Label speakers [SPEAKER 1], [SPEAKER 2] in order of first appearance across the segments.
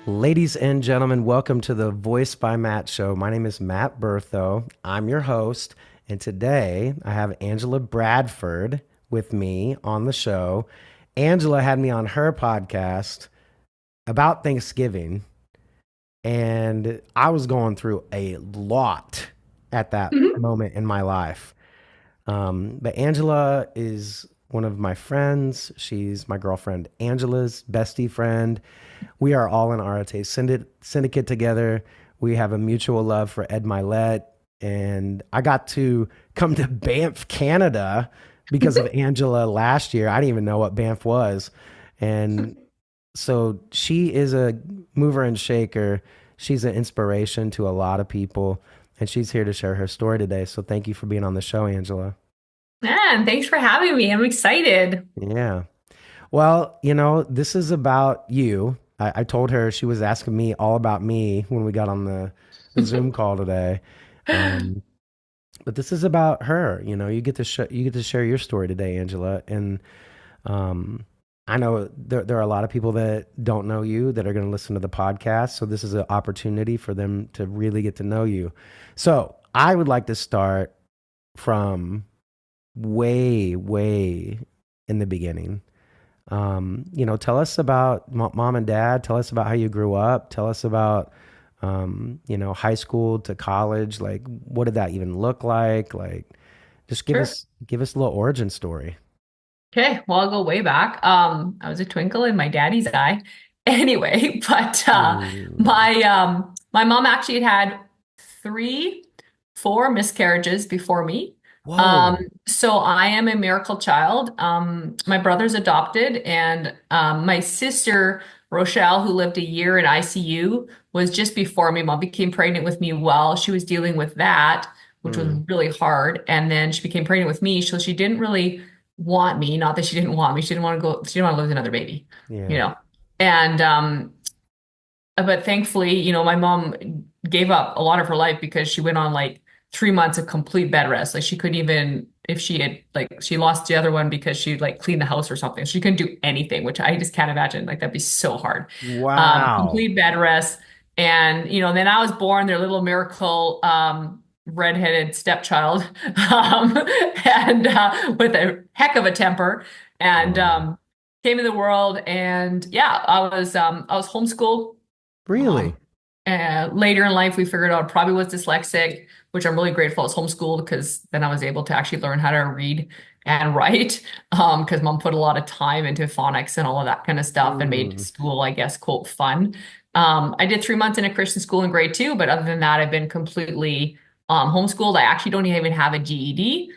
[SPEAKER 1] Ladies and gentlemen, welcome to the Voice by Matt show. My name is Matt Bertho. I'm your host, and today I have Angela Bradford with me on the show. Angela had me on her podcast about Thanksgiving, and I was going through a lot at that
[SPEAKER 2] Mhm.
[SPEAKER 1] moment in my life. But Angela is one of my friends. She's my girlfriend Angela's bestie friend. We are all in ROTC syndicate together. We have a mutual love for Ed Milet. And I got to come to Banff, Canada because of Angela last year. I didn't even know what Banff was. And so she is a mover and shaker. She's an inspiration to a lot of people. And she's here to share her story today. So thank you for being on the show, Angela.
[SPEAKER 2] And thanks for having me. I'm excited.
[SPEAKER 1] Yeah. Well, this is about you. I told her she was asking me all about me when we got on the Zoom call today. Um, but this is about her. You get to share your story today, Angela. And um, I know there are a lot of people that don't know you that are going to listen to the podcast. So this is an opportunity for them to really get to know you. So I would like to start from way, way in the beginning. Tell us about mom and dad. Tell us about how you grew up. Tell us about, high school to college. Like, what did that even look like? Like, just
[SPEAKER 2] Sure.
[SPEAKER 1] give us a little origin story.
[SPEAKER 2] Okay, well, I'll go way back. I was a twinkle in my daddy's eye. Anyway, but
[SPEAKER 1] Mm.
[SPEAKER 2] my mom actually had three, four miscarriages before me. Um,
[SPEAKER 1] Whoa.
[SPEAKER 2] so I am a miracle child. My brother's adopted, and my sister Rochelle, who lived a year in ICU, was just before me. Mom became pregnant with me while she was dealing with that, which was
[SPEAKER 1] Mm.
[SPEAKER 2] really hard. And then she became pregnant with me, so she didn't really want me. Not that she didn't want me. She didn't want to go. She didn't want to lose another baby, you
[SPEAKER 1] Yeah.
[SPEAKER 2] know. And but thankfully, my mom gave up a lot of her life because she went on like 3 months of complete bed rest. Like she couldn't even, if she had like she lost the other one because she like cleaned the house or something. She couldn't do anything, which I just can't imagine. Like that'd be so hard.
[SPEAKER 1] Wow.
[SPEAKER 2] Complete bed rest. And then I was born, their little miracle redheaded stepchild, and with a heck of a temper, and
[SPEAKER 1] Oh,
[SPEAKER 2] came in the world. And yeah, I was homeschooled.
[SPEAKER 1] really?
[SPEAKER 2] um, Later in life, we figured out I probably was dyslexic, which I'm really grateful I was homeschooled because then I was able to actually learn how to read and write. Because mom put a lot of time into phonics and all of that kind of stuff and made
[SPEAKER 1] Mm.
[SPEAKER 2] school, I guess, quote, fun. I did 3 months in a Christian school in grade two, but other than that, I've been completely homeschooled. I actually don't even have a GED.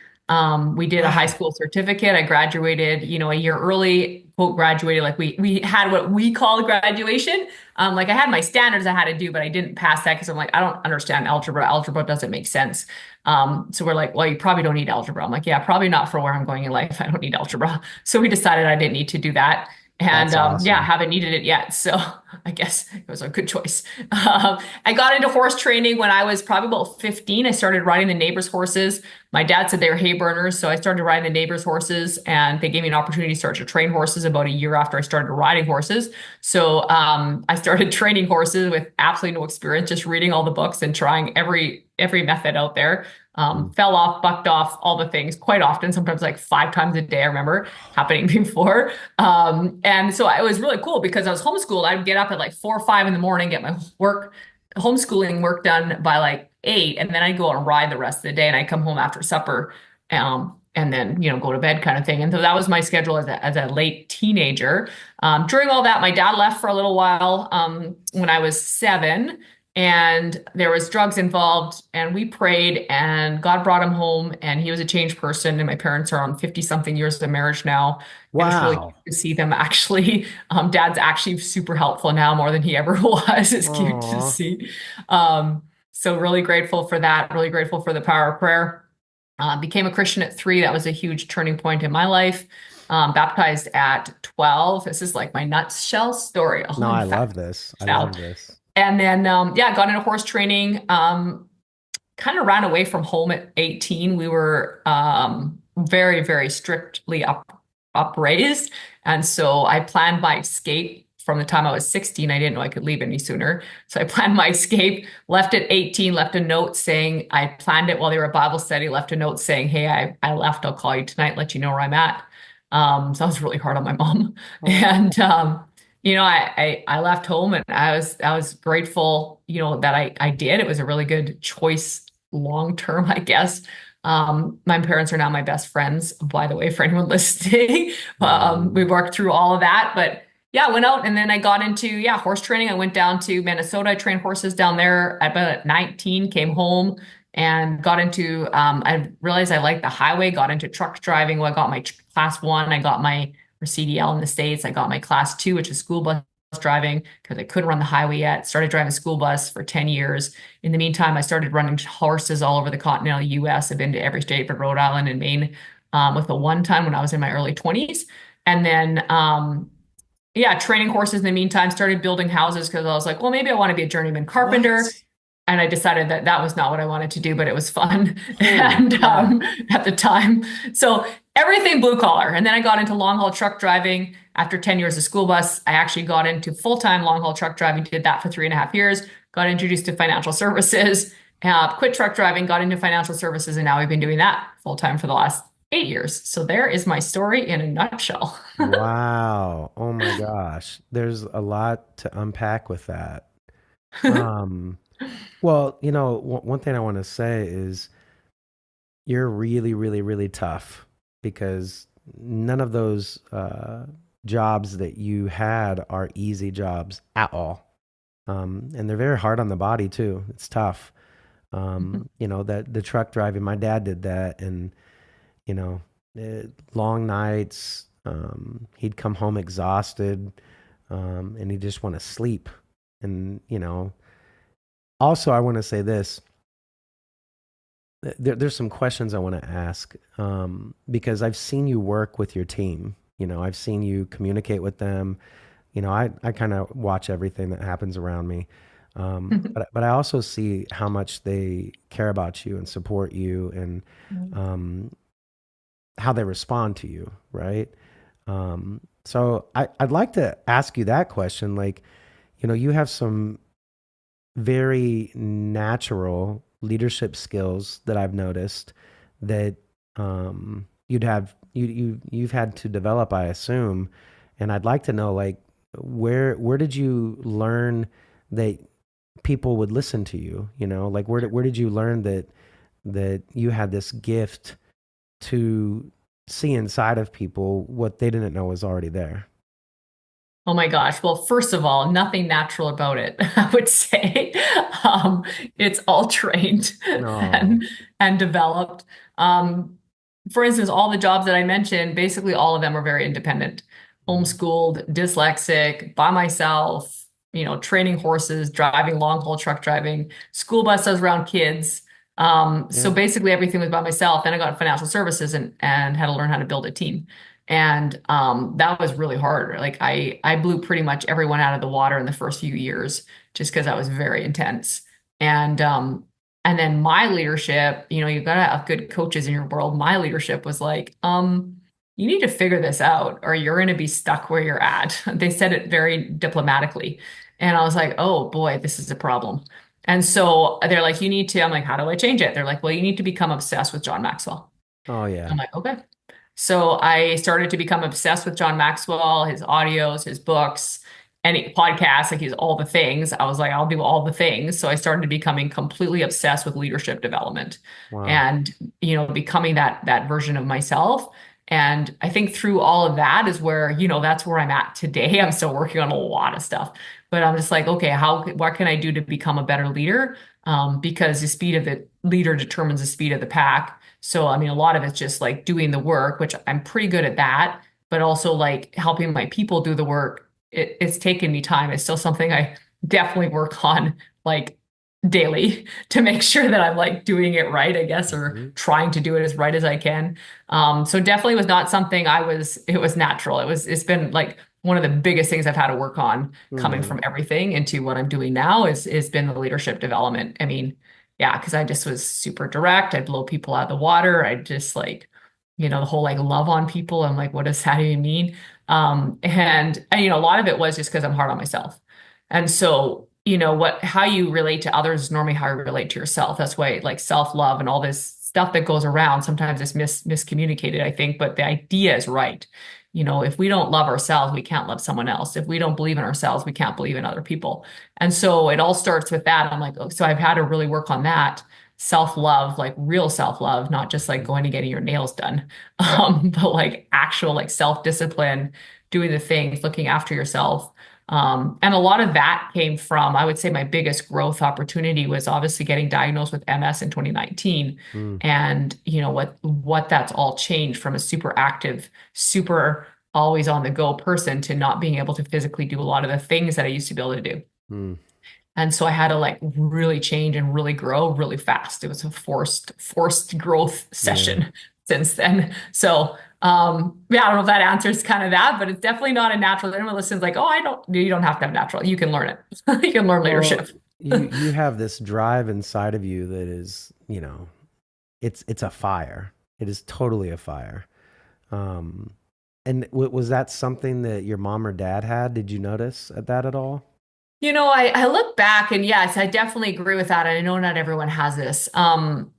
[SPEAKER 2] We did a high
[SPEAKER 1] Wow.
[SPEAKER 2] school certificate. I graduated, a year early, quote, graduated. Like we had what we call graduation. Like I had my standards I had to do, but I didn't pass that because I'm like, I don't understand algebra. Algebra doesn't make sense. So we're like, well, you probably don't need algebra. I'm like, yeah, probably not for where I'm going in life. I don't need algebra. So we decided I didn't need to do that. And
[SPEAKER 1] That's
[SPEAKER 2] yeah,
[SPEAKER 1] awesome.
[SPEAKER 2] haven't needed it yet. So I guess it was a good choice. I got into horse training when I was probably about 15. I started riding the neighbors' horses. My dad said they were hay burners, so I started riding the neighbors' horses, and they gave me an opportunity to start to train horses about a year after I started riding horses. So I started training horses with absolutely no experience, just reading all the books and trying every method out there.
[SPEAKER 1] Mm.
[SPEAKER 2] Fell off, bucked off, all the things quite often, sometimes like 5 times a day. I remember happening before. And so it was really cool because I was homeschooled. I'd get up at like 4 or 5 in the morning, get my homeschooling work done by like 8, and then I'd go out and ride the rest of the day, and I'd come home after supper, and then go to bed kind of thing. And so that was my schedule as a late teenager. During all that, my dad left for a little while when I was 7, and there was drugs involved, and we prayed, and God brought him home, and he was a changed person. And my parents are on 50 something years of marriage now, and it's really
[SPEAKER 1] Wow.
[SPEAKER 2] cute to see them actually. Dad's actually super helpful now more than he ever was. It's cute to
[SPEAKER 1] Aw.
[SPEAKER 2] see. So really grateful for that. Really grateful for the power of prayer. Became a Christian at 3. That was a huge turning point in my life. Baptized at 12. This is like my nutshell story, all
[SPEAKER 1] No,
[SPEAKER 2] in
[SPEAKER 1] I
[SPEAKER 2] fact.
[SPEAKER 1] love this. I
[SPEAKER 2] Now.
[SPEAKER 1] love this.
[SPEAKER 2] And then, yeah, got into horse training. Kind of ran away from home at 18. We were very, very strictly upraised. And so I planned my escape from the time I was 16. I didn't know I could leave any sooner. So I planned my escape, left at 18, left a note saying I planned it while they were at Bible study, left a note saying, hey, I left. I'll call you tonight, let you know where I'm at. So I was really hard on my mom. And I left home and I was grateful, that I did. It was a really good choice long term, I guess. My parents are now my best friends, by the way, for anyone listening. We
[SPEAKER 1] Mm.
[SPEAKER 2] worked through all of that, but yeah, I went out and then I got into, horse training. I went down to Minnesota. I trained horses down there at about 19, came home and got into, I realized I liked the highway, got into truck driving. Well, I got my class one, I got my for CDL in the States. I got my class two, which is school bus driving because I couldn't run the highway yet. Started driving school bus for 10 years. In the meantime, I started running horses all over the continental US. I've been to every state but Rhode Island and Maine, with the one time when I was in my early 20s. And then, training horses in the meantime, started building houses because I was like, well, maybe I want to be a journeyman carpenter.
[SPEAKER 1] What?
[SPEAKER 2] And I decided that that was not what I wanted to do, but it was fun.
[SPEAKER 1] Holy
[SPEAKER 2] And
[SPEAKER 1] crap.
[SPEAKER 2] at the time, so everything blue collar. And then I got into long haul truck driving. After 10 years of school bus, I actually got into full-time long haul truck driving, did that for 3.5 years, got introduced to financial services, quit truck driving, got into financial services, and now we've been doing that full-time for the last 8 years. So there is my story in a nutshell.
[SPEAKER 1] Wow. Oh my gosh. There's a lot to unpack with that. Um, well, one thing I want to say is you're really, really, really tough because none of those jobs that you had are easy jobs at all. And they're very hard on the body too. It's tough. That the truck driving, my dad did that, and you know, long nights. He'd come home exhausted, and he'd just want to sleep. And also, I want to say this. There's some questions I want to ask, because I've seen you work with your team. I've seen you communicate with them. I kind of watch everything that happens around me. But I also see how much they care about you and support you, and um, how they respond to you, right? So I'd like to ask you that question. Like, you have some very natural leadership skills that I've noticed that you've had to develop, I assume. And I'd like to know, like, where did you learn that people would listen to you? Like, where did you learn that you had this gift to see inside of people what they didn't know was already there?
[SPEAKER 2] Oh my gosh. Well, first of all, nothing natural about it, I would say. Um, it's all trained
[SPEAKER 1] Oh.
[SPEAKER 2] and developed. Um, for instance, all the jobs that I mentioned, basically all of them are very independent.
[SPEAKER 1] Mhm.
[SPEAKER 2] Homeschooled, dyslexic, by myself, training horses, driving long haul truck driving, school buses around kids. So
[SPEAKER 1] Yeah.
[SPEAKER 2] basically everything was by myself. Then I got financial services and had to learn how to build a team. And that was really hard. Like I blew pretty much everyone out of the water in the first few years just because I was very intense. And and then my leadership, you've got to have good coaches in your world. My leadership was like, you need to figure this out or you're going to be stuck where you're at. They said it very diplomatically. And I was like, oh boy, this is a problem. And so they're like, you need to, I'm like, how do I change it? They're like, well, you need to become obsessed with John Maxwell.
[SPEAKER 1] Oh
[SPEAKER 2] I'm
[SPEAKER 1] yeah.
[SPEAKER 2] like, okay. So I started to become obsessed with John Maxwell, his audios, his books, any podcasts, like he's all the things. I was like, I'll do all the things. So I started becoming completely obsessed with leadership development
[SPEAKER 1] Wow.
[SPEAKER 2] and, becoming that version of myself. And I think through all of that is where, that's where I'm at today. I'm still working on a lot of stuff, but I'm just like, okay, what can I do to become a better leader? Because the speed of the leader determines the speed of the pack. So, I mean, a lot of it's just like doing the work, which I'm pretty good at that, but also like helping my people do the work. It's taken me time. It's still something I definitely work on like daily to make sure that I'm like doing it right, I guess, or
[SPEAKER 1] Mhm.
[SPEAKER 2] trying to do it as right as I can. So definitely was not something it was natural. It's been like one of the biggest things I've had to work on coming
[SPEAKER 1] Mhm.
[SPEAKER 2] from everything into what I'm doing now is been the leadership development. I mean, yeah, because I just was super direct. I blow people out of the water. I just like the whole like love on people. I'm like, what does that even mean? And a lot of it was just because I'm hard on myself. And so, how you relate to others is normally how you relate to yourself. That's why like self-love and all this stuff that goes around, sometimes it's miscommunicated, I think, but the idea is right. If we don't love ourselves, we can't love someone else. If we don't believe in ourselves, we can't believe in other people. And so it all starts with that. I'm like, oh, so I've had to really work on that self-love, like real self-love, not just like going and getting your nails done, but like actual like self-discipline, doing the things, looking after yourself. And a lot of that came from, I would say my biggest growth opportunity was obviously getting diagnosed with MS in 2019.
[SPEAKER 1] Mm,
[SPEAKER 2] And what that's all changed from a super active, super always on the go person to not being able to physically do a lot of the things that I used to be able to do.
[SPEAKER 1] mm,
[SPEAKER 2] And so I had to like really change and really grow really fast. It was a forced growth
[SPEAKER 1] yeah.
[SPEAKER 2] session since then. So yeah, I don't know if that answers kind of that, but it's definitely not a natural. Anyone listens like, oh, you don't have to have natural. You can learn it. You can learn
[SPEAKER 1] Well,
[SPEAKER 2] leadership.
[SPEAKER 1] you have this drive inside of you that is, it's a fire. It is totally a fire. Um, and was that something that your mom or dad had? Did you notice at that at all?
[SPEAKER 2] I look back and yes, I definitely agree with that. And I know not everyone has this, or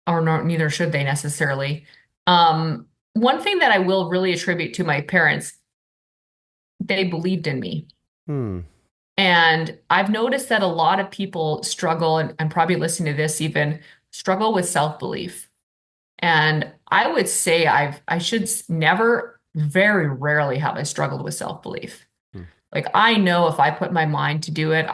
[SPEAKER 2] neither should they necessarily. One thing that I will really attribute to my parents, they believed in me.
[SPEAKER 1] Hmm.
[SPEAKER 2] And I've noticed that a lot of people struggle, and probably listening to this even struggle with self-belief. And I would say I should never, very rarely have I struggled with self-belief.
[SPEAKER 1] Hmm.
[SPEAKER 2] Like I know if I put my mind to do it,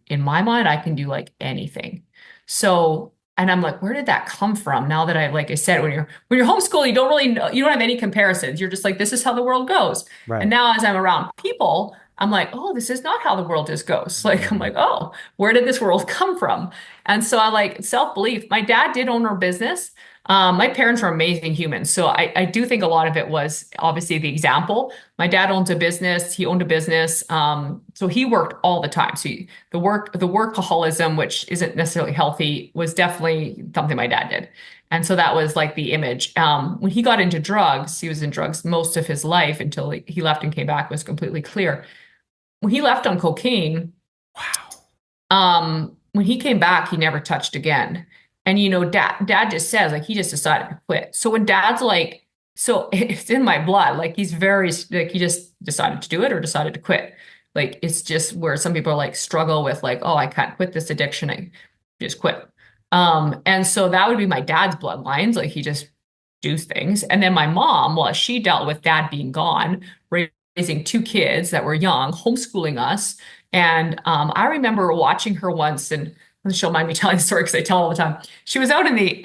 [SPEAKER 2] in my mind, I can do like anything. So, and I'm like, where did that come from? Now that like I said, when you're homeschooled, you don't really know, you don't have any comparisons. You're just like, this is how the world goes. And
[SPEAKER 1] Right.
[SPEAKER 2] now as I'm around people, I'm like, oh, this is not how the world just goes. Like, I'm
[SPEAKER 1] Mm,
[SPEAKER 2] like, oh, where did this world come from? And so I like self-belief. My dad did own a business. My parents are amazing humans. So I do think a lot of it was obviously the example. My dad owns a business. He owned a business. So he worked all the time. So the workaholism, which isn't necessarily healthy, was definitely something my dad did. And so that was like the image. When he got into drugs, he was in drugs most of his life until he left and came back, was completely clear. When he left on cocaine,
[SPEAKER 1] wow.
[SPEAKER 2] when he came back, he never touched again. And dad just says like he just decided to quit. So when dad's like, so it's in my blood, like he's very like he just decided to do it or decided to quit. Like it's just where some people are like struggle with like, oh, I can't quit this addiction. I just quit. And so that would be my dad's bloodlines. Like he just do things. And then my mom, well, she dealt with dad being gone, raising two kids that were young, homeschooling us. And I remember watching her once, and she'll mind me telling the story because I tell all the time. She was out in the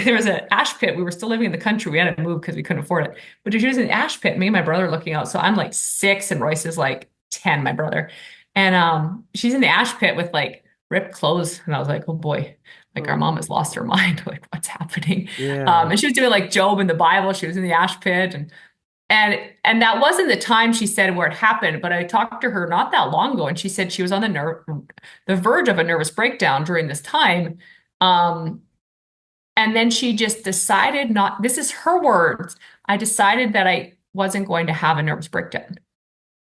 [SPEAKER 2] there was an ash pit. We were still living in the country. We had to move because we couldn't afford it. But she was in the ash pit. Me and my brother looking out. So I'm like 6, and Royce is like 10, my brother. And she's in the ash pit with like ripped clothes, and I was like, oh boy, like our mom has
[SPEAKER 1] Oh,
[SPEAKER 2] lost her mind. Like what's happening?
[SPEAKER 1] yeah.
[SPEAKER 2] And she was doing like Job in the Bible. She was in the ash pit, and that wasn't the time she said where it happened, but I talked to her not that long ago, and she said she was on the verge of a nervous breakdown during this time. Um, and then she just decided not, this is her words, I decided that I wasn't going to have a nervous breakdown.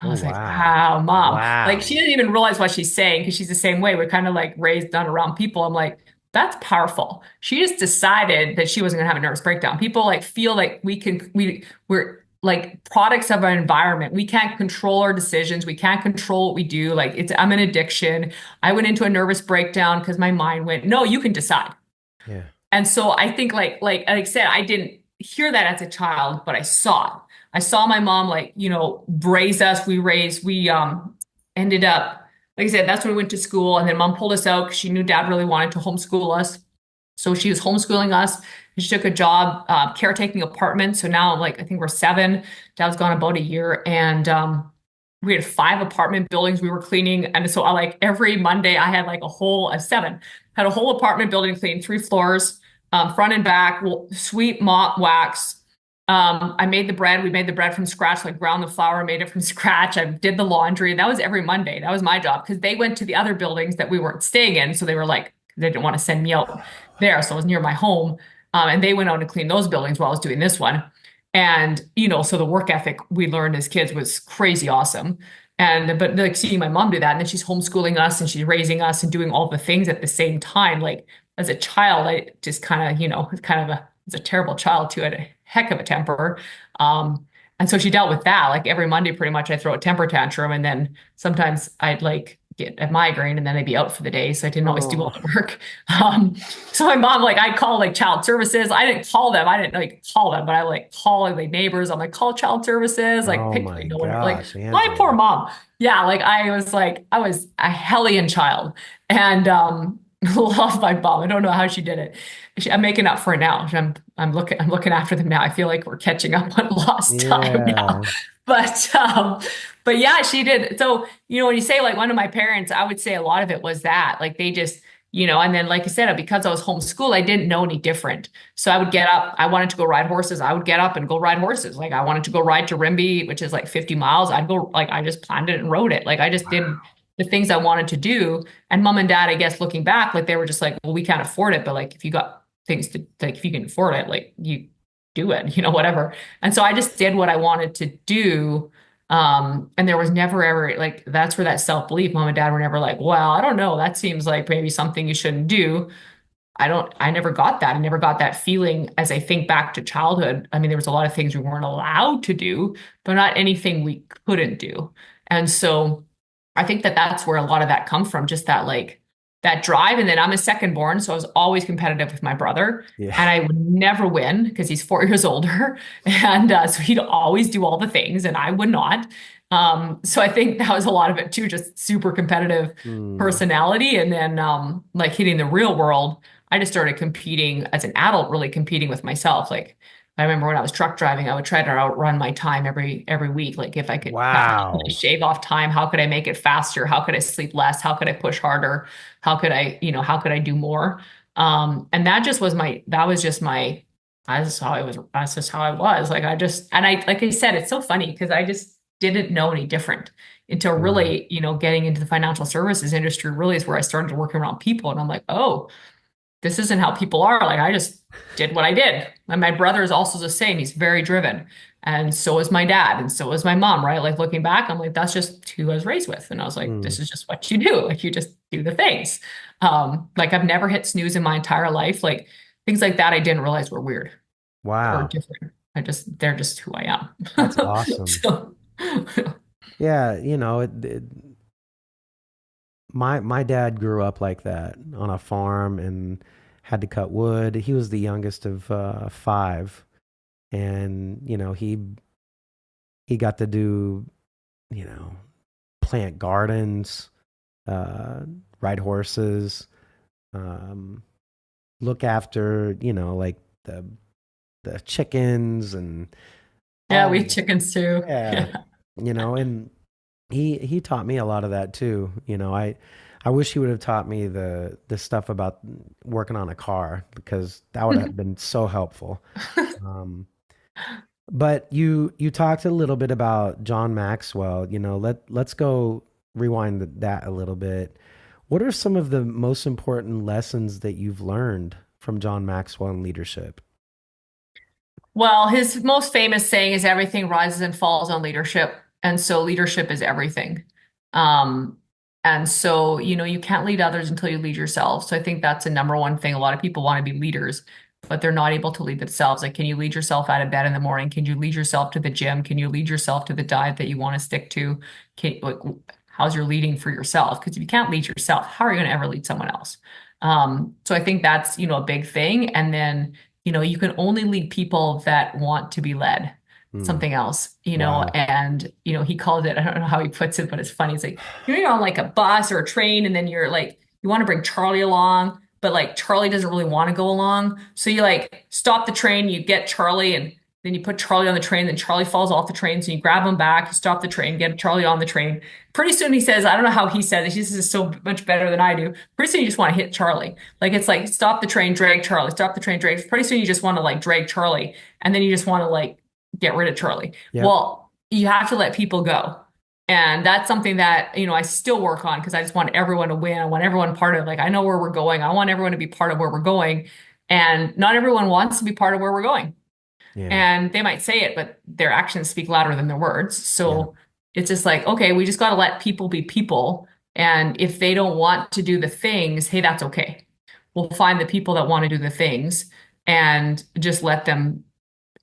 [SPEAKER 2] I
[SPEAKER 1] Oh,
[SPEAKER 2] was like,
[SPEAKER 1] wow.
[SPEAKER 2] wow, mom. Like she
[SPEAKER 1] Wow.
[SPEAKER 2] didn't even realize what she's saying because she's the same way. We're kind of like raised on around people. I'm like, that's powerful. She just decided that she wasn't gonna have a nervous breakdown. People like feel like we're like products of our environment. We can't control our decisions. We can't control what we do. Like I'm an addiction. I went into a nervous breakdown because my mind went, no, you can decide.
[SPEAKER 1] Yeah.
[SPEAKER 2] And so I think like I said, I didn't hear that as a child, but I saw it. I saw my mom like, raise us. We ended up, like I said, that's when we went to school. And then mom pulled us out because she knew dad really wanted to homeschool us. So she was homeschooling us. She took a job caretaking apartments. So now like I think we're 7. Dad's gone about a year. And we had 5 apartment buildings we were cleaning. And so I like every Monday I had like a whole 7, had a whole apartment building cleaned, 3 floors, front and back, sweep, mop, wax. I made the bread. We made the bread from scratch, like ground the flour, made it from scratch. I did the laundry. That was every Monday. That was my job because they went to the other buildings that we weren't staying in. So they were like, they didn't want to send me out there. So it was near my home. And they went out and cleaned those buildings while I was doing this one. And, so the work ethic we learned as kids was crazy awesome. But like seeing my mom do that, and then she's homeschooling us and she's raising us and doing all the things at the same time. Like as a child, I just kind of, it's a terrible child too. I had a heck of a temper. And so she dealt with that. Like every Monday, pretty much, I throw a temper tantrum, and then sometimes I'd like get a migraine, and then I'd be out for the day. So I didn't always do all
[SPEAKER 1] Oh,
[SPEAKER 2] the work. Um, so my mom, like, I'd call like child services. I didn't call them. I didn't like call them, but I like call like neighbors. I'm like, call child services. Like,
[SPEAKER 1] oh
[SPEAKER 2] pick
[SPEAKER 1] my
[SPEAKER 2] no one. Like
[SPEAKER 1] gosh,
[SPEAKER 2] my poor
[SPEAKER 1] Angela.
[SPEAKER 2] mom. Yeah, I was a hellion child, and love my mom. I don't know how she did it. I'm making up for it now. I'm looking after them now. I feel like we're catching up on lost time now.
[SPEAKER 1] Yeah.
[SPEAKER 2] But but yeah, she did. So, when you say like one of my parents, I would say a lot of it was that. Like they just, and then like I said, because I was homeschooled, I didn't know any different. So I would get up, I wanted to go ride horses. I would get up and go ride horses. Like I wanted to go ride to Rimby, which is like 50 miles. I'd go, like I just planned it and rode it. Like I just did the things I wanted to do. And mom and dad, I guess looking back, like they were just like, well, we can't afford it. But like if you got things to like if you can afford it, like you do it, whatever. And so I just did what I wanted to do. And there was never ever like that's where that self-belief, mom and dad were never like, well, I don't know, that seems like maybe something you shouldn't do. I never got that. I never got that feeling as I think back to childhood. I mean, there was a lot of things we weren't allowed to do, but not anything we couldn't do. And so I think that that's where a lot of that comes from, just that like that drive. And then I'm a second born, so I was always competitive with my brother,
[SPEAKER 1] Yeah.
[SPEAKER 2] and I would never win because he's 4 years older, and so he'd always do all the things, and I would not. So I think that was a lot of it too, just super competitive
[SPEAKER 1] Hmm.
[SPEAKER 2] personality, and then like hitting the real world. I just started competing as an adult, really competing with myself. Like I remember when I was truck driving, I would try to outrun my time every week. Like if I could
[SPEAKER 1] Wow.
[SPEAKER 2] shave off time, how could I make it faster? How could I sleep less? How could I push harder? How could I do more? And that was just my, that's just how I was. Like like I said, it's so funny because I just didn't know any different until
[SPEAKER 1] Hmm.
[SPEAKER 2] really, getting into the financial services industry really is where I started working around people. And I'm like, oh, this isn't how people are. Like I just did what I did. And my brother is also the same. He's very driven. And so is my dad. And so is my mom, right? Like looking back, I'm like, that's just who I was raised with. And I was like,
[SPEAKER 1] Hmm.
[SPEAKER 2] this is just what you do. Like you just do the things. Like I've never hit snooze in my entire life. Like things like that I didn't realize were weird or
[SPEAKER 1] Wow.
[SPEAKER 2] different. They're just who I
[SPEAKER 1] That's
[SPEAKER 2] am.
[SPEAKER 1] awesome.
[SPEAKER 2] So
[SPEAKER 1] Yeah, my dad grew up like that on a farm and had to cut wood. He was the youngest of five, and he got to do you know plant gardens, uh, ride horses, um, look after like the the chickens and
[SPEAKER 2] yeah,
[SPEAKER 1] all
[SPEAKER 2] we eat chickens too.
[SPEAKER 1] yeah,
[SPEAKER 2] Yeah.
[SPEAKER 1] and he taught me a lot of that too. I wish he would have taught me the stuff about working on a car because that would have been so helpful. Um, but you talked a little bit about John Maxwell. Let's go rewind that a little bit. What are some of the most important lessons that you've learned from John Maxwell in leadership?
[SPEAKER 2] Well, his most famous saying is everything rises and falls on leadership. And so leadership is everything. Um, and so, you can't lead others until you lead yourself. So I think that's the number one thing. A lot of people want to be leaders, but they're not able to lead themselves. Like, can you lead yourself out of bed in the morning? Can you lead yourself to the gym? Can you lead yourself to the diet that you want to stick to? Like, how's your leading for yourself? Because if you can't lead yourself, how are you going to ever lead someone else? So I think that's, a big thing. And then, you can only lead people that want to be led.
[SPEAKER 1] Hmm.
[SPEAKER 2] Something else,
[SPEAKER 1] Wow.
[SPEAKER 2] and he calls it, I don't know how he puts it, but it's funny. It's like, you're on like a bus or a train, and then you're like, you want to bring Charlie along, but like Charlie doesn't really want to go along. So you like stop the train, you get Charlie, and then you put Charlie on the train, then Charlie falls off the train. So you grab him back, you stop the train, get Charlie on the train. Pretty soon he says, I don't know how he says it. He says this so much better than I do. Pretty soon you just want to hit Charlie. Like it's like stop the train, drag Charlie, stop the train, drag. Pretty soon you just want to like drag Charlie, and then you just want to like get rid of Charlie.
[SPEAKER 1] Yep.
[SPEAKER 2] Well, you have to let people go. And that's something that, I still work on because I just want everyone to win. I want everyone part of like I know where we're going. I want everyone to be part of where we're going. And not everyone wants to be part of where we're going.
[SPEAKER 1] Yeah.
[SPEAKER 2] And they might say it, but their actions speak louder than their words.
[SPEAKER 1] Yeah.
[SPEAKER 2] So it's just like, okay, we just got to let people be people. And if they don't want to do the things, hey, that's okay. We'll find the people that want to do the things and just let them.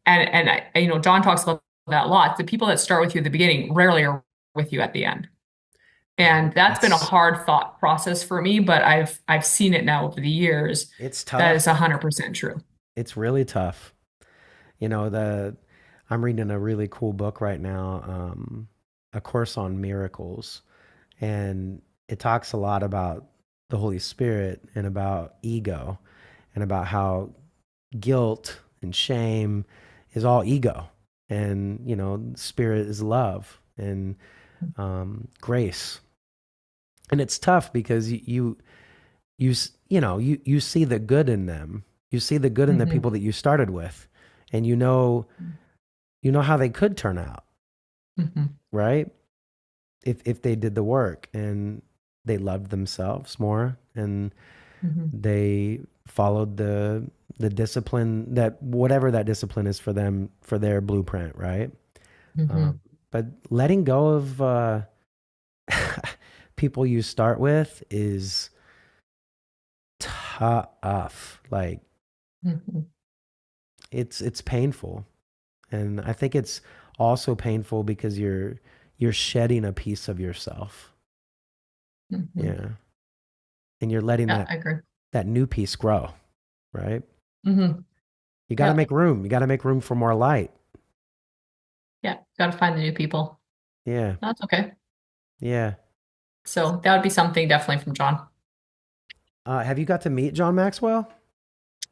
[SPEAKER 2] And John talks about that a lot. The people that start with you at the beginning rarely are with you at the end.
[SPEAKER 1] Man,
[SPEAKER 2] And that's been a
[SPEAKER 1] that's
[SPEAKER 2] hard thought process for me, but I've seen it now over the years
[SPEAKER 1] it's
[SPEAKER 2] that is
[SPEAKER 1] tough.
[SPEAKER 2] 100% true.
[SPEAKER 1] It's really tough. You know, the I'm reading a really cool book right now, A Course on Miracles, and it talks a lot about the Holy Spirit and about ego and about how guilt and shame is all ego, and spirit is love and grace. And it's tough because you see the good in them. You see the good in the
[SPEAKER 2] Hmm.
[SPEAKER 1] people that you started with, and you know how they could turn out,
[SPEAKER 2] Hmm.
[SPEAKER 1] right? If they did the work and they loved themselves more and
[SPEAKER 2] Hmm.
[SPEAKER 1] they followed the discipline, that whatever that discipline is for them, for their blueprint, right?
[SPEAKER 2] Hmm.
[SPEAKER 1] Um, but letting go of people you start with is tough. Like
[SPEAKER 2] Hmm.
[SPEAKER 1] it's painful, and I think it's also painful because you're shedding a piece of yourself.
[SPEAKER 2] Hmm.
[SPEAKER 1] Yeah, and you're letting
[SPEAKER 2] Yeah,
[SPEAKER 1] that
[SPEAKER 2] I agree.
[SPEAKER 1] that new piece grow, right?
[SPEAKER 2] Hmm.
[SPEAKER 1] You got to
[SPEAKER 2] Yeah,
[SPEAKER 1] make room. You got to make room for more light.
[SPEAKER 2] yeah. Got to find the new people.
[SPEAKER 1] Yeah,
[SPEAKER 2] That's okay.
[SPEAKER 1] yeah.
[SPEAKER 2] So that would be something definitely from John.
[SPEAKER 1] Have you got to meet John Maxwell?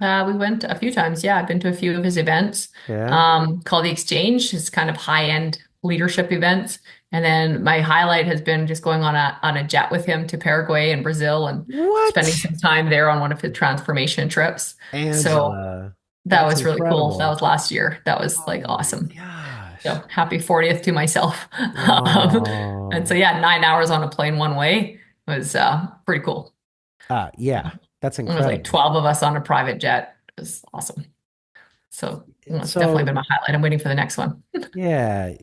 [SPEAKER 2] We went a few times. Yeah, I've been to a few of his events,
[SPEAKER 1] Yeah.
[SPEAKER 2] called The Exchange. It's kind of high-end leadership events. And then my highlight has been just going on a jet with him to Paraguay and Brazil and spending
[SPEAKER 1] What?
[SPEAKER 2] some time there on one of his transformation trips. So
[SPEAKER 1] Angela,
[SPEAKER 2] that
[SPEAKER 1] that's
[SPEAKER 2] was really cool. That
[SPEAKER 1] incredible.
[SPEAKER 2] was last year. That was like
[SPEAKER 1] Oh my
[SPEAKER 2] awesome.
[SPEAKER 1] gosh.
[SPEAKER 2] So happy 40th to myself. And so
[SPEAKER 1] Oh.
[SPEAKER 2] yeah, 9 hours on a plane one way was pretty cool.
[SPEAKER 1] Yeah, that's
[SPEAKER 2] It was like
[SPEAKER 1] incredible.
[SPEAKER 2] 12 of us on a private jet. It was awesome. So it's definitely
[SPEAKER 1] So,
[SPEAKER 2] been my highlight. I'm waiting for the next one.
[SPEAKER 1] yeah,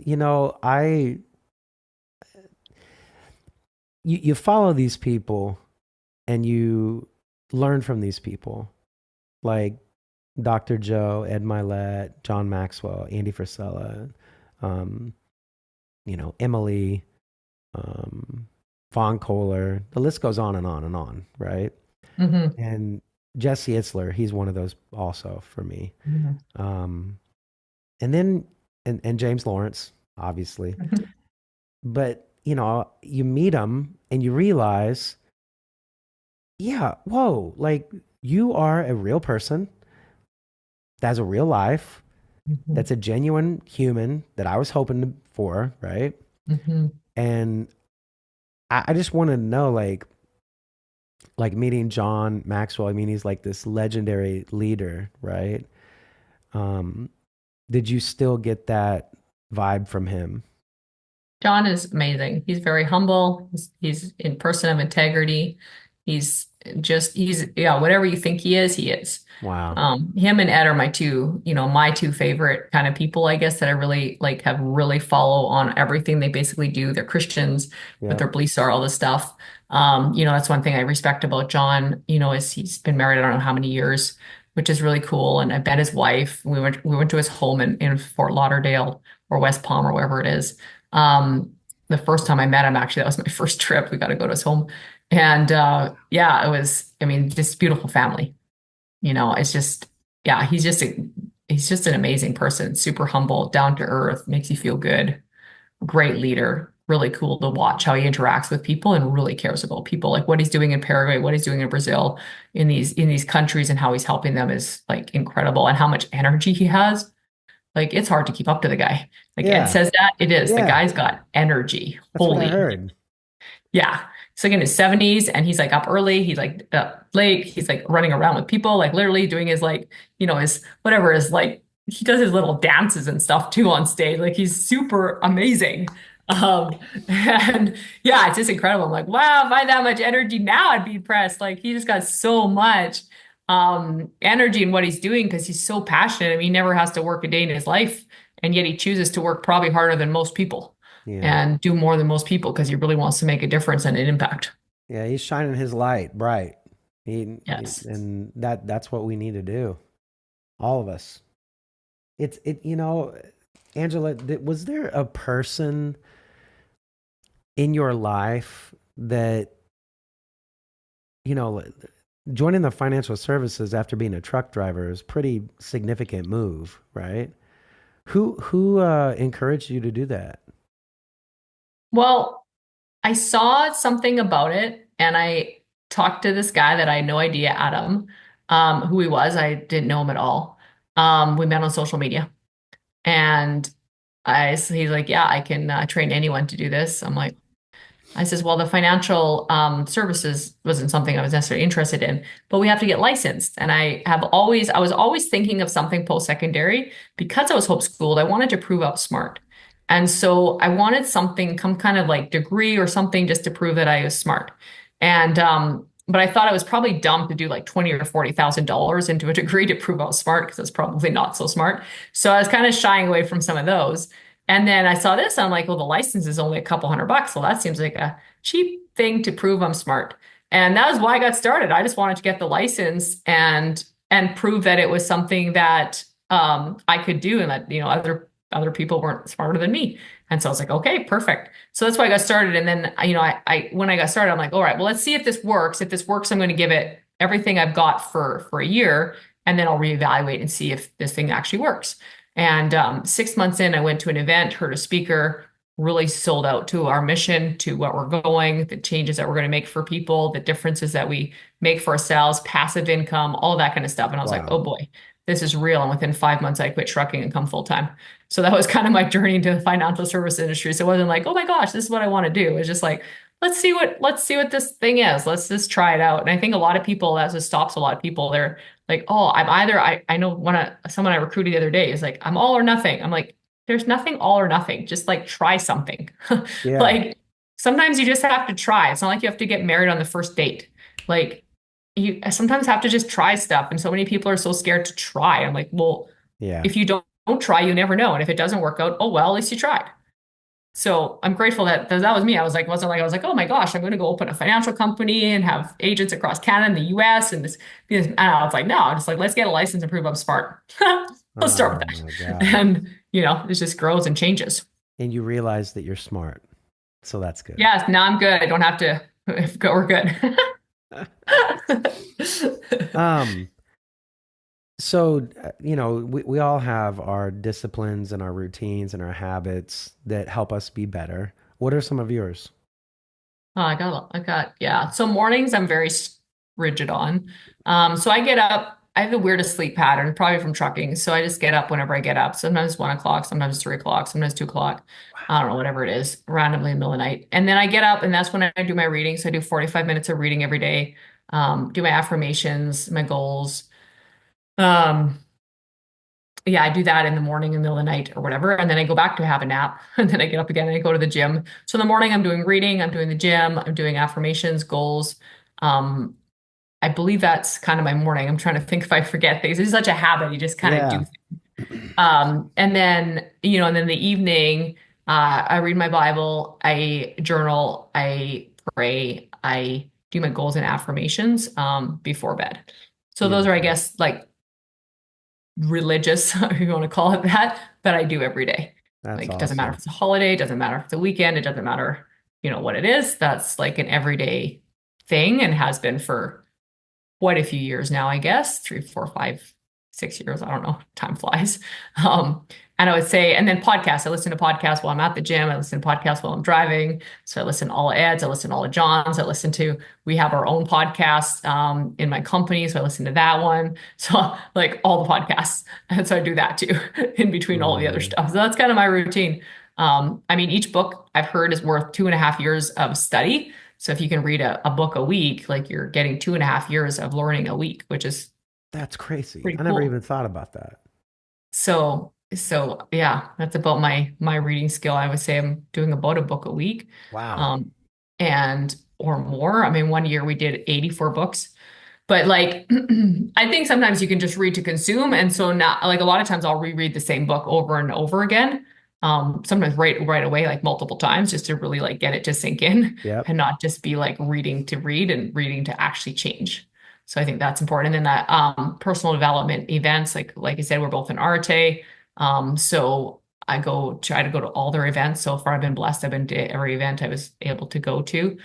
[SPEAKER 1] you follow these people and you learn from these people, like Dr. Joe, Ed Milet, John Maxwell, Andy Frisella, um, Emily, um, Von Kohler. The list goes on and on and on, right?
[SPEAKER 2] Hmm.
[SPEAKER 1] And Jesse Itzler, he's one of those also for me.
[SPEAKER 2] Hmm.
[SPEAKER 1] Um, and then and James Lawrence, obviously.
[SPEAKER 2] Hmm.
[SPEAKER 1] But you meet them and you realize, yeah, whoa, like you are a real person that has a real life,
[SPEAKER 2] Hmm.
[SPEAKER 1] that's a genuine human that I was hoping for, right?
[SPEAKER 2] Hmm.
[SPEAKER 1] And I just wanted to know, like meeting John Maxwell. I mean, he's like this legendary leader, right? Um, did you still get that vibe from him?
[SPEAKER 2] John is amazing. He's very humble. He's a person of integrity. Yeah, whatever you think he is.
[SPEAKER 1] Wow.
[SPEAKER 2] Him and Ed are my two favorite kind of people, I guess, that I really like have really follow on everything they basically do. They're Christians, but
[SPEAKER 1] Yep.
[SPEAKER 2] their beliefs are all this stuff. That's one thing I respect about John, is he's been married, I don't know how many years, which is really cool. And I met his wife. We went to his home in Fort Lauderdale or West Palm or wherever it is. The first time I met him, actually, that was my first trip. We got to go to his home. And yeah, it was, I mean, just beautiful family. It's just, yeah, he's just an amazing person, super humble, down to earth, makes you feel good, great leader, really cool to watch how he interacts with people and really cares about people. Like what he's doing in Paraguay, what he's doing in Brazil, in these countries and how he's helping them is like incredible and how much energy he has. Like it's hard to keep up to the guy. Like Ed
[SPEAKER 1] Yeah.
[SPEAKER 2] says that it is. The
[SPEAKER 1] Yeah.
[SPEAKER 2] guy's got energy.
[SPEAKER 1] That's what I
[SPEAKER 2] Holy,
[SPEAKER 1] heard.
[SPEAKER 2] yeah. He's like in his 70s and he's like up early. He's like late. He's like running around with people, like literally doing his like, his whatever is like he does his little dances and stuff too on stage. Like he's super amazing. And yeah, it's just incredible. I'm like, wow, if I had that much energy now, I'd be impressed. Like he just got so much. energy in what he's doing because he's so passionate. I mean, he never has to work a day in his life, and yet he chooses to work probably harder than most people
[SPEAKER 1] Yeah.
[SPEAKER 2] and do more than most people because he really wants to make a difference and an impact.
[SPEAKER 1] Yeah, he's shining his light bright.
[SPEAKER 2] Yes.
[SPEAKER 1] And that's what we need to do. All of us. Angela, was there a person in your life that, you know, joining the financial services after being a truck driver is pretty significant move, right? Who encouraged you to do that?
[SPEAKER 2] Well, I saw something about it and I talked to this guy that I had no idea, Adam, who he was. I didn't know him at all. We met on social media and he's like, yeah, I can train anyone to do this. I'm like, I says, well, the financial services wasn't something I was necessarily interested in, but we have to get licensed. And I was always thinking of something post-secondary because I was homeschooled. I wanted to prove I was smart. And so I wanted something, some kind of like degree or something just to prove that I was smart. But I thought it was probably dumb to do like 20 or $40,000 into a degree to prove I was smart because it's probably not so smart. So I was kind of shying away from some of those. And then I saw this, I'm like, well, the license is only a couple $100. Well, that seems like a cheap thing to prove I'm smart. And that was why I got started. I just wanted to get the license and prove that it was something that I could do and that, other people weren't smarter than me. And so I was like, okay, perfect. So that's why I got started. And then, I when I got started, I'm like, all right, well, let's see if this works. If this works, I'm going to give it everything I've got for a year, and then I'll reevaluate and see if this thing actually works. And 6 months in, I went to an event, heard a speaker, really sold out to our mission, to what we're going, the changes that we're going to make for people, the differences that we make for ourselves, passive income, all that kind of stuff. And I was like,
[SPEAKER 1] Wow.
[SPEAKER 2] oh boy, this is real. And within 5 months, I quit trucking and come full time. So that was kind of my journey into the financial service industry. So it wasn't like, oh my gosh, this is what I want to do. It's just like, let's see what this thing is. Let's just try it out. And I think a lot of people, that just stops a lot of people. They're like, oh, I know someone I recruited the other day is like, I'm all or nothing. I'm like, there's nothing all or nothing. Just like try something.
[SPEAKER 1] Yeah.
[SPEAKER 2] Like sometimes you just have to try. It's not like you have to get married on the first date. Like you sometimes have to just try stuff. And so many people are so scared to try. I'm like, well,
[SPEAKER 1] Yeah.
[SPEAKER 2] if you don't try, you never know. And if it doesn't work out, oh well, at least you tried. So I'm grateful that was me. I was like, oh my gosh, I'm going to go open a financial company and have agents across Canada and the US and I was like, no, I'm just like, let's get a license and prove I'm smart. Let's start with
[SPEAKER 1] Oh
[SPEAKER 2] that.
[SPEAKER 1] my God.
[SPEAKER 2] And, it just grows and changes.
[SPEAKER 1] And you realize that you're smart. So that's good.
[SPEAKER 2] Yes, now I'm good. I don't have to go, we're good.
[SPEAKER 1] Um, we all have our disciplines and our routines and our habits that help us be better. What are some of yours?
[SPEAKER 2] Yeah. So mornings I'm very rigid on. So I get up, I have the weirdest sleep pattern, probably from trucking. So I just get up whenever I get up. Sometimes 1 o'clock, sometimes 3 o'clock, sometimes 2 o'clock. I don't know, whatever it is, randomly in the middle of the night. And then I get up and that's when I do my reading. So I do 45 minutes of reading every day, do my affirmations, my goals. Um, yeah, I do that in the morning, in the middle of the night or whatever. And then I go back to have a nap and then I get up again and I go to the gym. So in the morning, I'm doing reading, I'm doing the gym, I'm doing affirmations, goals. Um, I believe that's kind of my morning. I'm trying to think if I forget things. It's such a habit. You just kind of do
[SPEAKER 1] Yeah,
[SPEAKER 2] things. And then the evening, I read my Bible, I journal, I pray, I do my goals and affirmations, before bed. So those are, I
[SPEAKER 1] beautiful.
[SPEAKER 2] guess, like religious, if you want to call it that, that I do every day.
[SPEAKER 1] That's
[SPEAKER 2] Like it doesn't matter if
[SPEAKER 1] awesome.
[SPEAKER 2] it's a holiday, it doesn't matter if it's a weekend, it doesn't matter, what it is. That's like an everyday thing and has been for quite a few years now, I guess, 3, 4, 5, 6 years. I don't know. Time flies. And I would say, and then podcasts. I listen to podcasts while I'm at the gym. I listen to podcasts while I'm driving. So I listen to all of Ed's. I listen to all of John's. We have our own podcast in my company. So I listen to that one. So like all the podcasts. And so I do that too in between all the other
[SPEAKER 1] Mm,
[SPEAKER 2] stuff. So that's kind of my routine. I mean, each book I've heard is worth 2.5 years of study. So if you can read a book a week, like you're getting 2.5 years of learning a week, which is
[SPEAKER 1] that's crazy.
[SPEAKER 2] pretty
[SPEAKER 1] I never
[SPEAKER 2] cool.
[SPEAKER 1] even thought about that.
[SPEAKER 2] So yeah, that's about my reading skill. I would say I'm doing about a book a week,
[SPEAKER 1] Wow.
[SPEAKER 2] um, and or more. I mean, one year we did 84 books. But like, I think sometimes you can just read to consume. And so now, like a lot of times I'll reread the same book over and over again. Sometimes right away, like multiple times, just to really like get it to sink in
[SPEAKER 1] Yep.
[SPEAKER 2] and not just be like reading to read and reading to actually change. So I think that's important. And then that personal development events, like I said, we're both in Arte. So I go try to go to all their events. So far, I've been blessed. I've been to every event I was able to go to.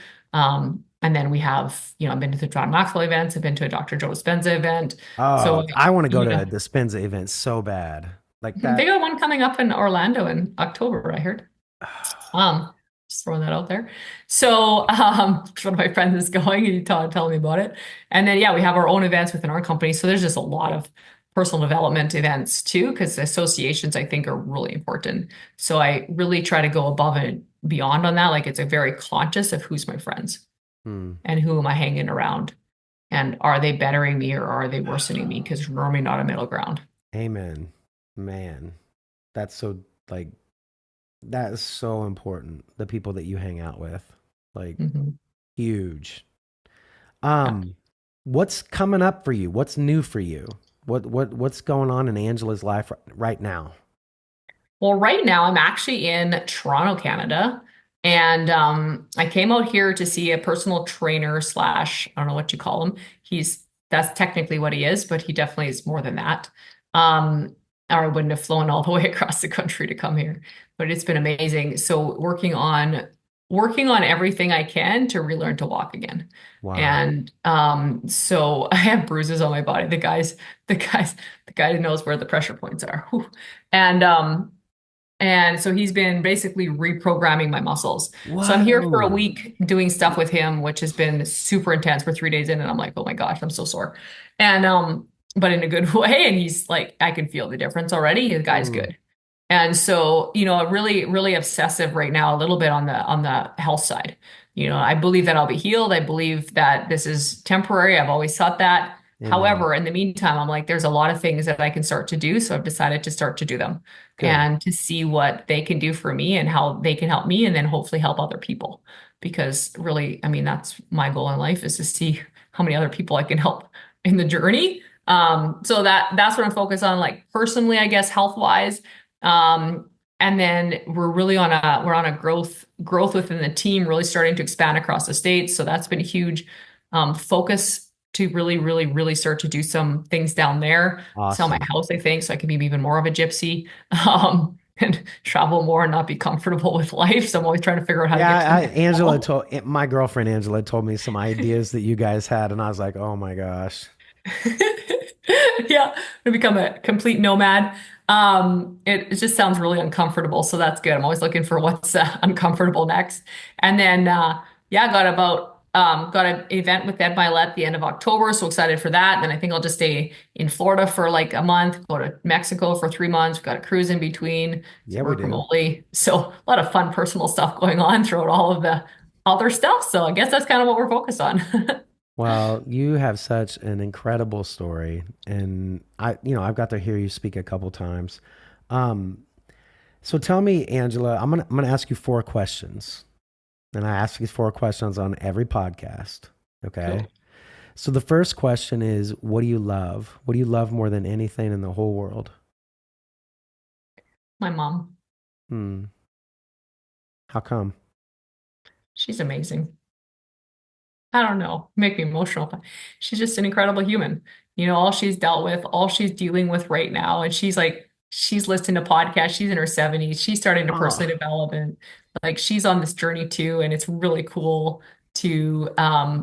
[SPEAKER 2] And then we have, I've been to the John Maxwell events. I've been to a Dr. Joe Dispenza event. So
[SPEAKER 1] Oh, I want to go to
[SPEAKER 2] yeah,
[SPEAKER 1] a Dispenza event so bad. Like
[SPEAKER 2] they
[SPEAKER 1] that.
[SPEAKER 2] got one coming up in Orlando in October, I heard. Um, just throwing that out there. So, one of my friends is going and he telling me about it. And then, yeah, we have our own events within our company. So there's just a lot of personal development events too, because associations I think are really important. So I really try to go above and beyond on that. Like it's a very conscious of who's my friends
[SPEAKER 1] Hmm.
[SPEAKER 2] and who am I hanging around and are they bettering me or are they worsening me? Because we're normally not a middle ground.
[SPEAKER 1] Amen. Man, that's so like that is so important. The people that you hang out with, like
[SPEAKER 2] Mhm.
[SPEAKER 1] huge.
[SPEAKER 2] Yeah.
[SPEAKER 1] Um, what's coming up for you? What's new for you? What's going on in Angela's life right now?
[SPEAKER 2] Well, right now I'm actually in Toronto, Canada, and I came out here to see a personal trainer slash, I don't know what you call him. That's technically what he is, but he definitely is more than that. Um, or I wouldn't have flown all the way across the country to come here, but it's been amazing. So working on everything I can to relearn to walk again.
[SPEAKER 1] Wow.
[SPEAKER 2] And so I have bruises on my body. The guy who knows where the pressure points are. Whew. And so he's been basically reprogramming my muscles. So I'm here for a
[SPEAKER 1] Whoa.
[SPEAKER 2] week doing stuff with him, which has been super intense. We're 3 days in, and I'm like, oh my gosh, I'm so sore. And but in a good way. And he's like, I can feel the difference already. The guy's
[SPEAKER 1] Mm,
[SPEAKER 2] good. And so, really, really obsessive right now, a little bit on the health side. I believe that I'll be healed. I believe that this is temporary. I've always thought that.
[SPEAKER 1] amen.
[SPEAKER 2] However, in the meantime, I'm like, there's a lot of things that I can start to do. So I've decided to start to do them
[SPEAKER 1] Good.
[SPEAKER 2] and to see what they can do for me and how they can help me and then hopefully help other people. Because really, I mean, that's my goal in life is to see how many other people I can help in the journey. So that's what I'm focused on, like personally, I guess, health wise. Um, and then we're on a growth within the team, really starting to expand across the states. So that's been a huge focus to really, really, really start to do some things down there, sell my
[SPEAKER 1] Awesome.
[SPEAKER 2] house, I think, so I can be even more of a gypsy, and travel more and not be comfortable with life. So I'm always trying to figure out how to
[SPEAKER 1] Yeah,
[SPEAKER 2] get to the next
[SPEAKER 1] Angela
[SPEAKER 2] level.
[SPEAKER 1] told my girlfriend Angela told me some ideas that you guys had, and I was like, oh my gosh.
[SPEAKER 2] Yeah, to become a complete nomad. It just sounds really uncomfortable, so that's good. I'm always looking for what's uncomfortable next. And then, yeah, got an event with Ed Milet at the end of October, so excited for that. Then I think I'll just stay in Florida for like a month, go to Mexico for 3 months. We've got a cruise in between to
[SPEAKER 1] Yeah, we
[SPEAKER 2] work
[SPEAKER 1] do.
[SPEAKER 2] remotely, so a lot of fun personal stuff going on throughout all of the other stuff. So I guess that's kind of what we're focused on.
[SPEAKER 1] Well, you have such an incredible story, and I've got to hear you speak a couple times. Um, so tell me, Angela, I'm gonna ask you four questions, and I ask these four questions on every podcast. Okay.
[SPEAKER 2] Cool.
[SPEAKER 1] So the first question is, what do you love? What do you love more than anything in the whole world?
[SPEAKER 2] My mom.
[SPEAKER 1] Hmm. How come?
[SPEAKER 2] She's amazing. I don't know, make me emotional, but she's just an incredible human. All she's dealt with, all she's dealing with right now. And she's listening to podcasts. She's in her 70s. She's starting to personally
[SPEAKER 1] Oh,
[SPEAKER 2] development. Like she's on this journey too. And it's really cool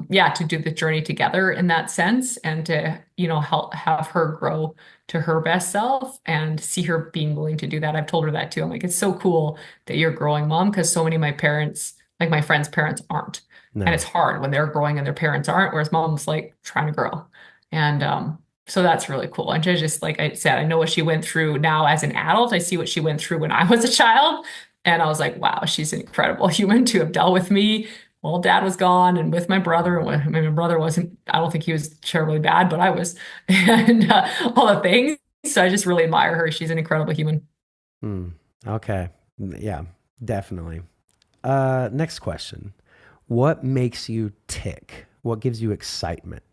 [SPEAKER 2] yeah, to do the journey together in that sense and to, help have her grow to her best self and see her being willing to do that. I've told her that too. I'm like, it's so cool that you're growing, mom, because so many of my parents, like my friends' parents, aren't. And it's
[SPEAKER 1] no.
[SPEAKER 2] hard when they're growing and their parents aren't, whereas mom's like trying to grow. And so that's really cool. And just like I said, I know what she went through now as an adult. I see what she went through when I was a child. And I was like, wow, she's an incredible human to have dealt with me while dad was gone and with my brother. And my brother wasn't, I don't think he was terribly bad, but I was, and all the things. So I just really admire her. She's an incredible human.
[SPEAKER 1] Hmm. Okay. Yeah, definitely. Next question. What makes you tick? What gives you excitement?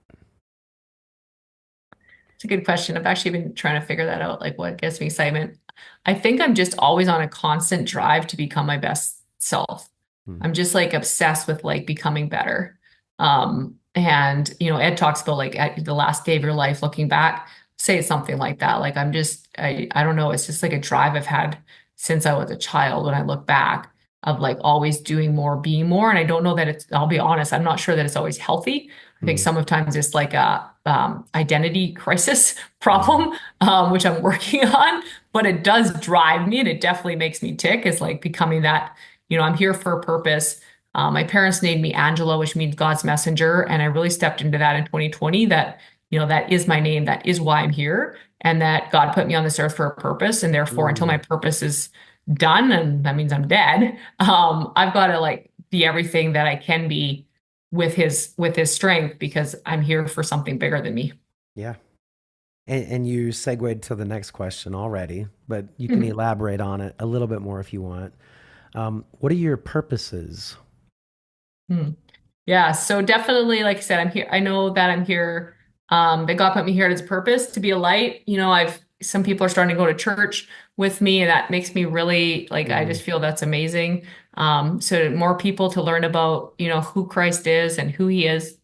[SPEAKER 2] It's a good question. I've actually been trying to figure that out, like what gets me excitement. I think I'm just always on a constant drive to become my best self.
[SPEAKER 1] Hmm.
[SPEAKER 2] I'm just like obsessed with like becoming better. And Ed talks about like at the last day of your life, looking back, say it's something like that. Like I don't know, it's just like a drive I've had since I was a child when I look back of like always doing more, being more. And I don't know that I'll be honest, I'm not sure that it's always healthy. I think
[SPEAKER 1] Hmm.
[SPEAKER 2] sometimes it's like a identity crisis
[SPEAKER 1] Yeah.
[SPEAKER 2] problem, which I'm working on, but it does drive me and it definitely makes me tick. Is like becoming that, I'm here for a purpose. My parents named me Angela, which means God's messenger. And I really stepped into that in 2020 that, that is my name. That is why I'm here. And that God put me on this earth for a purpose. And therefore, until my
[SPEAKER 1] Mm.
[SPEAKER 2] purpose is done, and that means I'm dead, I've got to like be everything that I can be with his strength because I'm here for something bigger than me.
[SPEAKER 1] Yeah. And you segued to the next question already, but you can elaborate on it a little bit more if you want. What are your purposes?
[SPEAKER 2] Hmm. Yeah, so definitely, like I said, I'm here. I know that I'm here. That God put me here at His purpose to be a light. I've some people are starting to go to church with me, and that makes me really like. I
[SPEAKER 1] Mm.
[SPEAKER 2] just feel that's amazing. So more people to learn about, who Christ is and who He is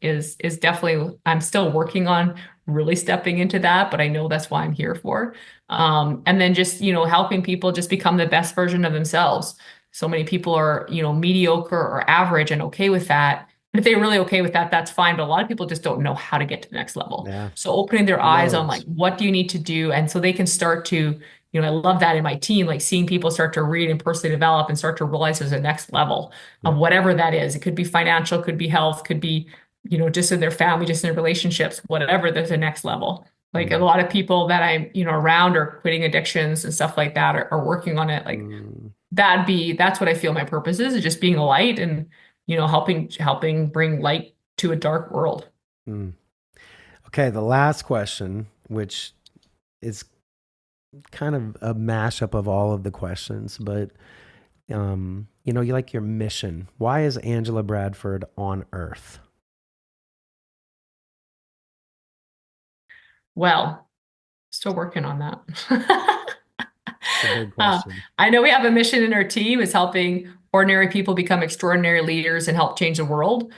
[SPEAKER 2] definitely. I'm still working on really stepping into that, but I know that's why I'm here for. And then just helping people just become the best version of themselves. So many people are mediocre or average and okay with that. If they're really okay with that, that's fine. But a lot of people just don't know how to get to the next level.
[SPEAKER 1] Yeah.
[SPEAKER 2] So opening their eyes on like,
[SPEAKER 1] Loads.
[SPEAKER 2] what do you need to do? And so they can start to, I love that in my team, like seeing people start to read and personally develop and start to realize there's a next level of
[SPEAKER 1] Yep.
[SPEAKER 2] whatever that is. It could be financial, could be health, could be, just in their family, just in their relationships, whatever, there's a next level. Like a
[SPEAKER 1] Mm.
[SPEAKER 2] lot of people that I'm, around are quitting addictions and stuff like that are working on it. Like
[SPEAKER 1] Mm.
[SPEAKER 2] that's what I feel my purpose is just being a light and helping bring light to a dark world.
[SPEAKER 1] Mm. Okay, the last question, which is kind of a mashup of all of the questions, but you like your mission. Why is Angela Bradford on Earth?
[SPEAKER 2] Well, still working on that.
[SPEAKER 1] It's a big
[SPEAKER 2] Uh,
[SPEAKER 1] question.
[SPEAKER 2] I know we have a mission in our team is helping ordinary people become extraordinary leaders and help change the world.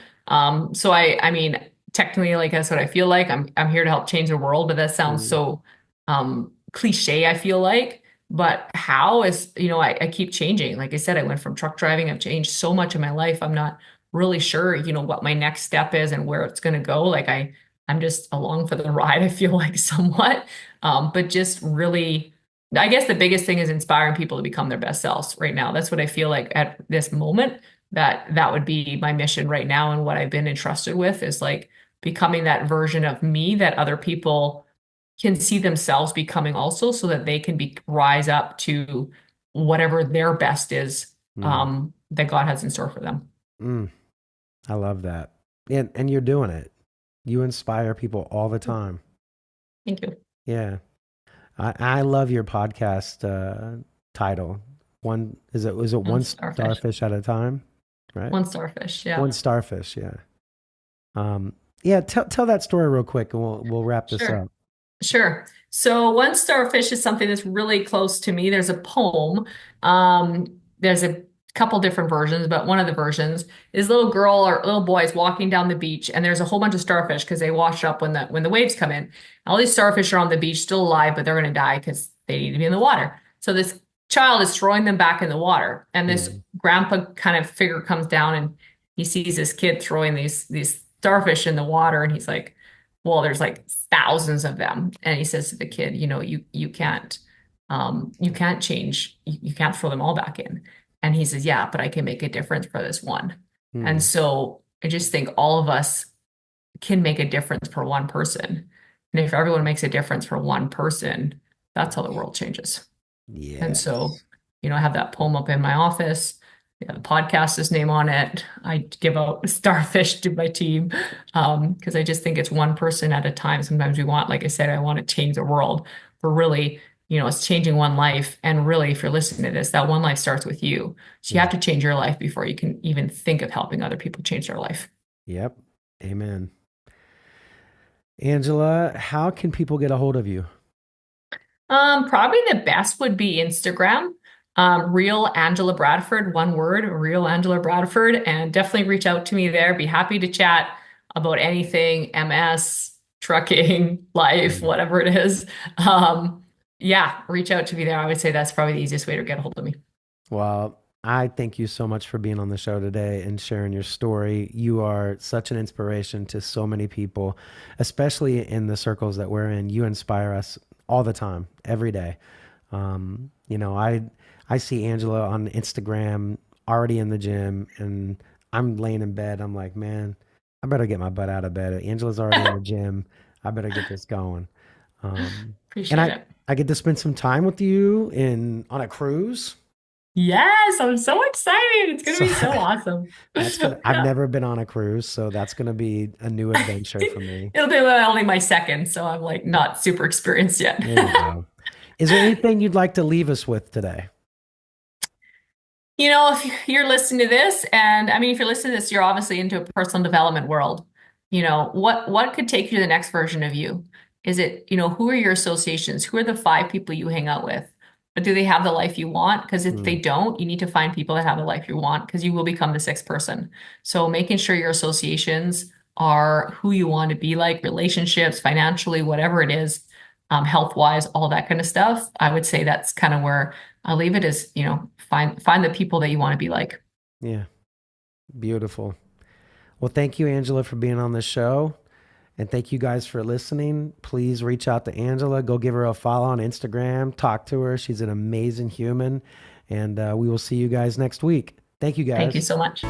[SPEAKER 2] So I mean, technically, like that's what I feel like. I'm here to help change the world, but that sounds
[SPEAKER 1] Mm.
[SPEAKER 2] so cliche, I feel like. But how is, I keep changing. Like I said, I went from truck driving. I've changed so much in my life. I'm not really sure, what my next step is and where it's going to go. Like I'm just along for the ride, I feel like somewhat. But just really I guess the biggest thing is inspiring people to become their best selves right now. That's what I feel like at this moment, that would be my mission right now. And what I've been entrusted with is like becoming that version of me that other people can see themselves becoming also so that they can rise up to whatever their best is,
[SPEAKER 1] Mm.
[SPEAKER 2] that God has in store for them.
[SPEAKER 1] Mm. I love that. And you're doing it. You inspire people all the time.
[SPEAKER 2] Thank you.
[SPEAKER 1] Yeah. I love your podcast title. One is it
[SPEAKER 2] One
[SPEAKER 1] one
[SPEAKER 2] starfish.
[SPEAKER 1] starfish at a time? Right?
[SPEAKER 2] One starfish. Yeah.
[SPEAKER 1] One starfish, yeah. Um, yeah, tell that story real quick and we'll wrap this
[SPEAKER 2] Sure.
[SPEAKER 1] up.
[SPEAKER 2] Sure. So one starfish is something that's really close to me. There's a poem. There's a couple different versions, but one of the versions is little girl or little boy is walking down the beach, and there's a whole bunch of starfish because they wash up when the waves come in. All these starfish are on the beach, still alive, but they're going to die because they need to be in the water. So this child is throwing them back in the water, and this
[SPEAKER 1] Mm.
[SPEAKER 2] grandpa kind of figure comes down and he sees this kid throwing these starfish in the water, and he's like, well, there's like thousands of them. And he says to the kid, you can't change, you can't throw them all back in. And he says, yeah, but I can make a difference for this one. And
[SPEAKER 1] Mm.
[SPEAKER 2] so I just think all of us can make a difference for one person. And if everyone makes a difference for one person, that's how the world changes. And so,
[SPEAKER 1] Yes.
[SPEAKER 2] I have that poem up in my office. Yeah, the podcast is name on it. I give out starfish to my team because I just think it's one person at a time. Sometimes we want, like I said, I want to change the world. But really, it's changing one life. And really, if you're listening to this, that one life starts with you. So you
[SPEAKER 1] Mm.
[SPEAKER 2] have to change your life before you can even think of helping other people change their life.
[SPEAKER 1] Yep. Amen. Angela, how can people get a hold of you?
[SPEAKER 2] Probably the best would be Instagram. Real Angela Bradford, one word, real Angela Bradford, and definitely reach out to me there. Be happy to chat about anything, MS, trucking, life,
[SPEAKER 1] Mm.
[SPEAKER 2] whatever it is. Yeah, reach out to me there. I would say that's probably the easiest way to get a hold of me.
[SPEAKER 1] Well, I thank you so much for being on the show today and sharing your story. You are such an inspiration to so many people, especially in the circles that we're in. You inspire us all the time, every day. I see Angela on Instagram already in the gym, and I'm laying in bed. I'm like, man, I better get my butt out of bed. Angela's already in the gym. I better get this going. And
[SPEAKER 2] Appreciate
[SPEAKER 1] I
[SPEAKER 2] it.
[SPEAKER 1] I get to spend some time with you in on a cruise.
[SPEAKER 2] Yes, I'm so excited. It's going to
[SPEAKER 1] So
[SPEAKER 2] be so awesome.
[SPEAKER 1] that's gonna. I've never been on a cruise, so that's gonna be a new adventure for me.
[SPEAKER 2] It'll be only my second, so I'm like not super experienced yet.
[SPEAKER 1] There you go. Is there anything you'd like to leave us with today?
[SPEAKER 2] If you're listening to this, and I mean, if you're listening to this, you're obviously into a personal development world. What could take you to the next version of you? Is it, who are your associations? Who are the five people you hang out with? But do they have the life you want? Because if they
[SPEAKER 1] Mm,
[SPEAKER 2] don't, you need to find people that have the life you want because you will become the sixth person. So making sure your associations are who you want to be like, relationships, financially, whatever it is, health wise, all that kind of stuff. I would say that's kind of where I'll leave it is, find the people that you want to be like.
[SPEAKER 1] yeah, beautiful. Well, thank you, Angela, for being on the show. And thank you guys for listening. Please reach out to Angela. Go give her a follow on Instagram. Talk to her. She's an amazing human. And we will see you guys next week. Thank you,
[SPEAKER 2] Thank you
[SPEAKER 1] guys.
[SPEAKER 2] so much.